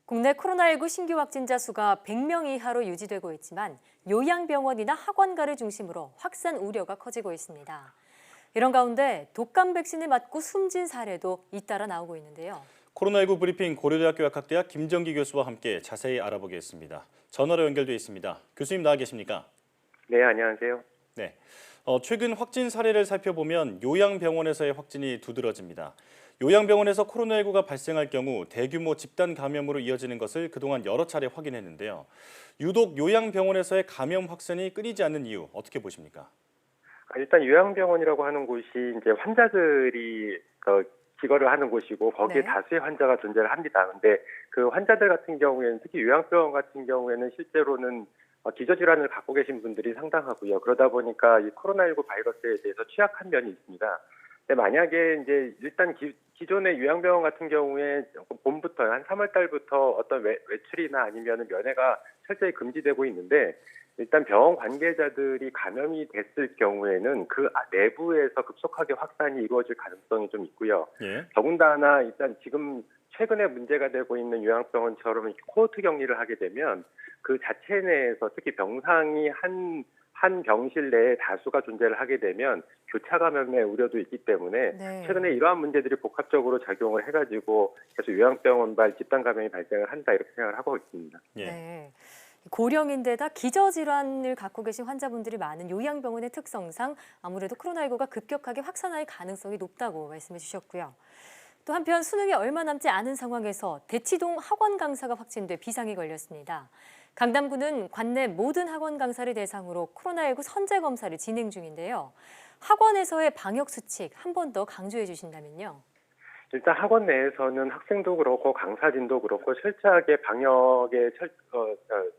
국내 코로나19 신규 확진자 수가 100명 이하로 유지되고 있지만 요양병원이나 학원가를 중심으로 확산 우려가 커지고 있습니다. 이런 가운데 독감 백신을 맞고 숨진 사례도 잇따라 나오고 있는데요. 코로나19 브리핑 고려대학교 약학대학 김정기 교수와 함께 자세히 알아보겠습니다. 전화로 연결돼 있습니다. 교수님 나와 계십니까? 네, 안녕하세요. 네. 최근 확진 사례를 살펴보면 요양병원에서의 확진이 두드러집니다. 요양병원에서 코로나19가 발생할 경우 대규모 집단 감염으로 이어지는 것을 그동안 여러 차례 확인했는데요. 유독 요양병원에서의 감염 확산이 끊이지 않는 이유 어떻게 보십니까? 일단 요양병원이라고 하는 곳이 이제 환자들이 기거를 하는 곳이고 거기에 네. 다수의 환자가 존재를 합니다. 근데 그 환자들 같은 경우에는 특히 요양병원 같은 경우에는 실제로는 기저질환을 갖고 계신 분들이 상당하고요. 그러다 보니까 이 코로나19 바이러스에 대해서 취약한 면이 있습니다. 근데 만약에 이제 일단 기존의 요양병원 같은 경우에 봄부터 한 3월 달부터 어떤 외출이나 아니면 면회가 철저히 금지되고 있는데 일단 병원 관계자들이 감염이 됐을 경우에는 그 내부에서 급속하게 확산이 이루어질 가능성이 좀 있고요. 예. 더군다나 일단 지금 최근에 문제가 되고 있는 요양병원처럼 코호트 격리를 하게 되면 그 자체 내에서 특히 병상이 한 병실 내에 다수가 존재를 하게 되면 교차 감염의 우려도 있기 때문에 네. 최근에 이러한 문제들이 복합적으로 작용을 해가지고 계속 요양병원발 집단 감염이 발생을 한다 이렇게 생각을 하고 있습니다. 예. 네. 고령인데다 기저질환을 갖고 계신 환자분들이 많은 요양병원의 특성상 아무래도 코로나19가 급격하게 확산할 가능성이 높다고 말씀해 주셨고요. 또 한편 수능이 얼마 남지 않은 상황에서 대치동 학원 강사가 확진돼 비상이 걸렸습니다. 강남구는 관내 모든 학원 강사를 대상으로 코로나19 선제 검사를 진행 중인데요. 학원에서의 방역 수칙 한 번 더 강조해 주신다면요. 일단 학원 내에서는 학생도 그렇고 강사진도 그렇고 철저하게 방역에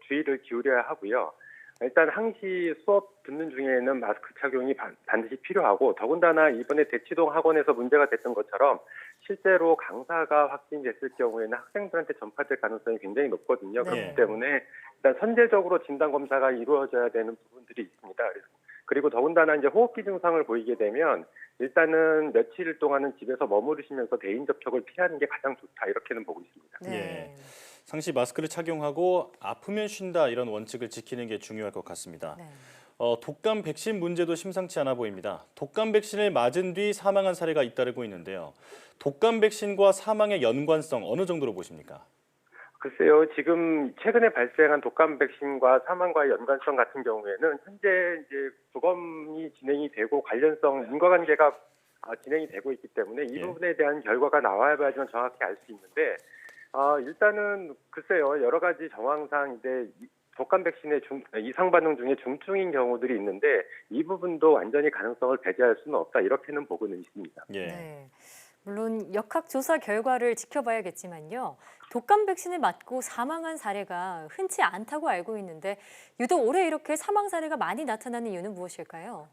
주의를 기울여야 하고요. 일단 항시 수업 듣는 중에는 마스크 착용이 반드시 필요하고 더군다나 이번에 대치동 학원에서 문제가 됐던 것처럼 실제로 강사가 확진됐을 경우에는 학생들한테 전파될 가능성이 굉장히 높거든요. 네. 그렇기 때문에 일단 선제적으로 진단 검사가 이루어져야 되는 부분들이 있습니다. 그리고 더군다나 이제 호흡기 증상을 보이게 되면 일단은 며칠 동안은 집에서 머무르시면서 대인 접촉을 피하는 게 가장 좋다 이렇게는 보고 있습니다. 네. 예. 상시 마스크를 착용하고 아프면 쉰다 이런 원칙을 지키는 게 중요할 것 같습니다. 네. 독감 백신 문제도 심상치 않아 보입니다. 독감 백신을 맞은 뒤 사망한 사례가 잇따르고 있는데요. 독감 백신과 사망의 연관성 어느 정도로 보십니까? 글쎄요, 지금 최근에 발생한 독감 백신과 사망과의 연관성 같은 경우에는 현재 이제 부검이 진행이 되고 관련성 인과관계가 진행이 되고 있기 때문에 이 예. 부분에 대한 결과가 나와야지만 정확히 알 수 있는데 일단은 글쎄요, 여러 가지 정황상 이제 독감 백신의 이상 반응 중에 중증인 경우들이 있는데 이 부분도 완전히 가능성을 배제할 수는 없다 이렇게는 보고는 있습니다. 예. 네. 물론 역학조사 결과를 지켜봐야겠지만요. 독감 백신을 맞고 사망한 사례가 흔치 않다고 알고 있는데 유독 올해 이렇게 사망 사례가 많이 나타나는 이유는 무엇일까요?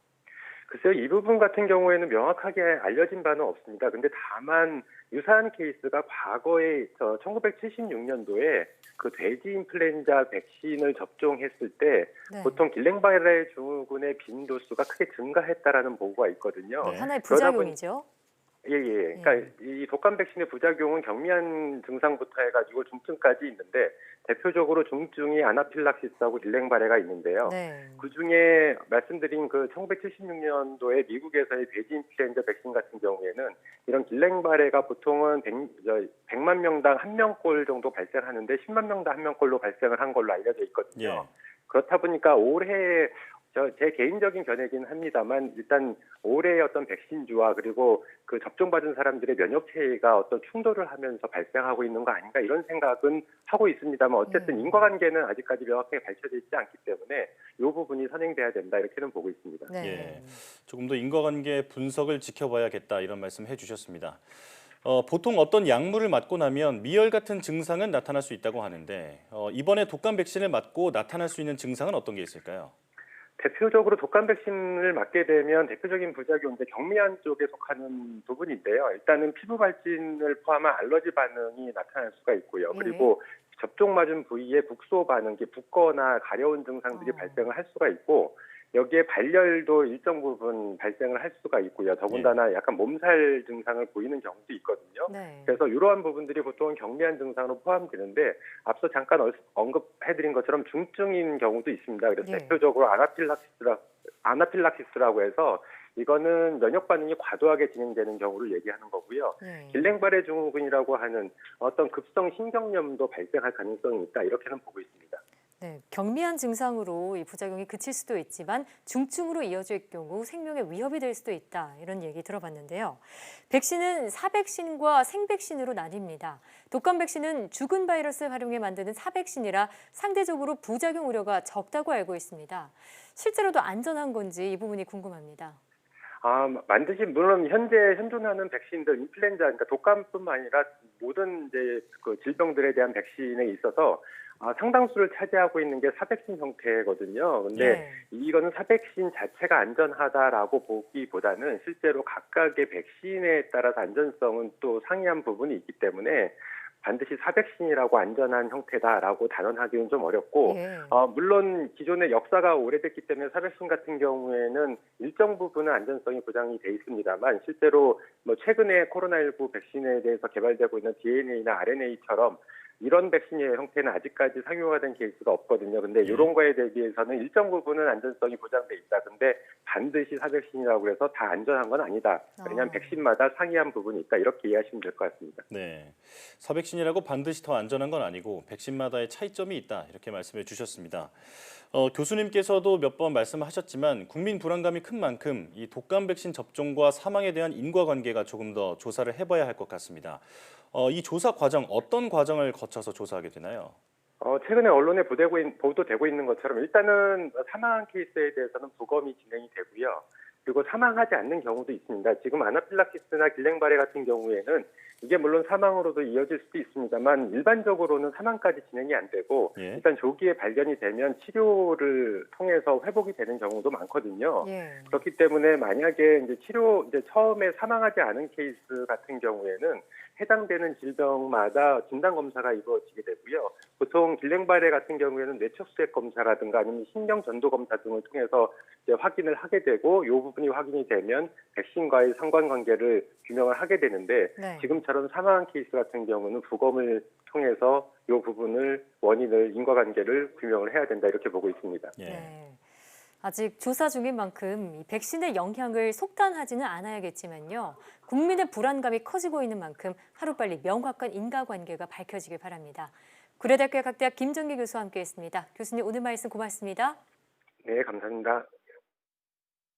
글쎄요, 이 부분 같은 경우에는 명확하게 알려진 바는 없습니다. 근데 다만 유사한 케이스가 과거에 1976년도에 그 돼지 인플루엔자 백신을 접종했을 때 네. 보통 길랭바레 증후군의 빈도수가 크게 증가했다라는 보고가 있거든요. 네. 하나의 그러다 부작용이죠. 예. 그러니까 이 독감 백신의 부작용은 경미한 증상부터 해가지고 중증까지 있는데 대표적으로 중증이 아나필락시스하고 길랭바레가 있는데요. 네. 그중에 말씀드린 그 1976년도에 미국에서의 돼지 인플루엔자 백신 같은 경우에는 이런 길랭바레가 보통은 100만 명당 1명꼴 정도 발생하는데 10만 명당 1명꼴로 발생을 한 걸로 알려져 있거든요. 예. 그렇다 보니까 올해 제 개인적인 견해긴 합니다만 일단 올해의 어떤 백신주와 그리고 그 접종받은 사람들의 면역 체계가 어떤 충돌을 하면서 발생하고 있는 거 아닌가 이런 생각은 하고 있습니다만 어쨌든 인과관계는 아직까지 명확하게 밝혀져 있지 않기 때문에 이 부분이 선행돼야 된다 이렇게는 보고 있습니다. 네. 예. 조금 더 인과관계 분석을 지켜봐야겠다 이런 말씀 해주셨습니다. 보통 어떤 약물을 맞고 나면 미열 같은 증상은 나타날 수 있다고 하는데 이번에 독감 백신을 맞고 나타날 수 있는 증상은 어떤 게 있을까요? 대표적으로 독감 백신을 맞게 되면 대표적인 부작용 이제 경미한 쪽에 속하는 부분인데요. 일단은 피부 발진을 포함한 알러지 반응이 나타날 수가 있고요. 예. 그리고 접종 맞은 부위에 국소 반응, 붓거나 가려운 증상들이 발생을 할 수가 있고 여기에 발열도 일정 부분 발생을 할 수가 있고요. 더군다나 약간 몸살 증상을 보이는 경우도 있거든요. 네. 그래서 이러한 부분들이 보통 경미한 증상으로 포함되는데 앞서 잠깐 언급해드린 것처럼 중증인 경우도 있습니다. 그래서 예. 대표적으로 아나필락시스라고 해서 이거는 면역 반응이 과도하게 진행되는 경우를 얘기하는 거고요. 네. 길랭바레 증후군이라고 하는 어떤 급성 신경염도 발생할 가능성이 있다. 이렇게는 보고 있습니다. 네, 경미한 증상으로 이 부작용이 그칠 수도 있지만 중증으로 이어질 경우 생명에 위협이 될 수도 있다. 이런 얘기 들어봤는데요. 백신은 사백신과 생백신으로 나뉩니다. 독감 백신은 죽은 바이러스를 활용해 만드는 사백신이라 상대적으로 부작용 우려가 적다고 알고 있습니다. 실제로도 안전한 건지 이 부분이 궁금합니다. 물론 현재 현존하는 백신들, 인플루엔자, 그러니까 독감뿐만 아니라 모든 이제 그 질병들에 대한 백신에 있어서 상당수를 차지하고 있는 게 사백신 형태거든요. 근데 네. 이거는 사백신 자체가 안전하다라고 보기보다는 실제로 각각의 백신에 따라서 안전성은 또 상이한 부분이 있기 때문에 반드시 사백신이라고 안전한 형태다라고 단언하기는 좀 어렵고, 예. 물론 기존의 역사가 오래됐기 때문에 사백신 같은 경우에는 일정 부분은 안전성이 보장이 돼 있습니다만 실제로 뭐 최근에 코로나19 백신에 대해서 개발되고 있는 DNA나 RNA처럼 이런 백신의 형태는 아직까지 상용화된 케이스가 없거든요. 근데 이런 거에 대비해서는 일정 부분은 안전성이 보장돼 있다. 근데 반드시 사백신이라고 해서 다 안전한 건 아니다. 왜냐하면 백신마다 상이한 부분이 있다. 이렇게 이해하시면 될 것 같습니다. 네, 사백신이라고 반드시 더 안전한 건 아니고 백신마다의 차이점이 있다 이렇게 말씀해 주셨습니다. 교수님께서도 몇 번 말씀하셨지만 국민 불안감이 큰 만큼 이 독감 백신 접종과 사망에 대한 인과관계가 조금 더 조사를 해봐야 할 것 같습니다. 이 조사 과정 어떤 과정을 거쳐서 조사하게 되나요? 최근에 언론에 보도되고 있는 것처럼 일단은 사망한 케이스에 대해서는 부검이 진행이 되고요. 그리고 사망하지 않는 경우도 있습니다. 지금 아나필락시스나 길랭바레 같은 경우에는 이게 물론 사망으로도 이어질 수도 있습니다만 일반적으로는 사망까지 진행이 안 되고 일단 조기에 발견이 되면 치료를 통해서 회복이 되는 경우도 많거든요. 예. 그렇기 때문에 만약에 이제 처음에 사망하지 않은 케이스 같은 경우에는 해당되는 질병마다 진단 검사가 이루어지게 되고요. 보통 길랭바레 같은 경우에는 뇌척수액 검사라든가 아니면 신경 전도 검사 등을 통해서 이제 확인을 하게 되고 이 부분이 확인이 되면 백신과의 상관관계를 규명을 하게 되는데 네. 지금처럼 사망한 케이스 같은 경우는 부검을 통해서 이 부분을 원인을 인과관계를 규명을 해야 된다 이렇게 보고 있습니다. 예. 네. 아직 조사 중인 만큼 이 백신의 영향을 속단하지는 않아야겠지만요. 국민의 불안감이 커지고 있는 만큼 하루빨리 명확한 인과관계가 밝혀지길 바랍니다. 구례대학교 각대학 김정기 교수와 함께했습니다. 교수님 오늘 말씀 고맙습니다. 네, 감사합니다.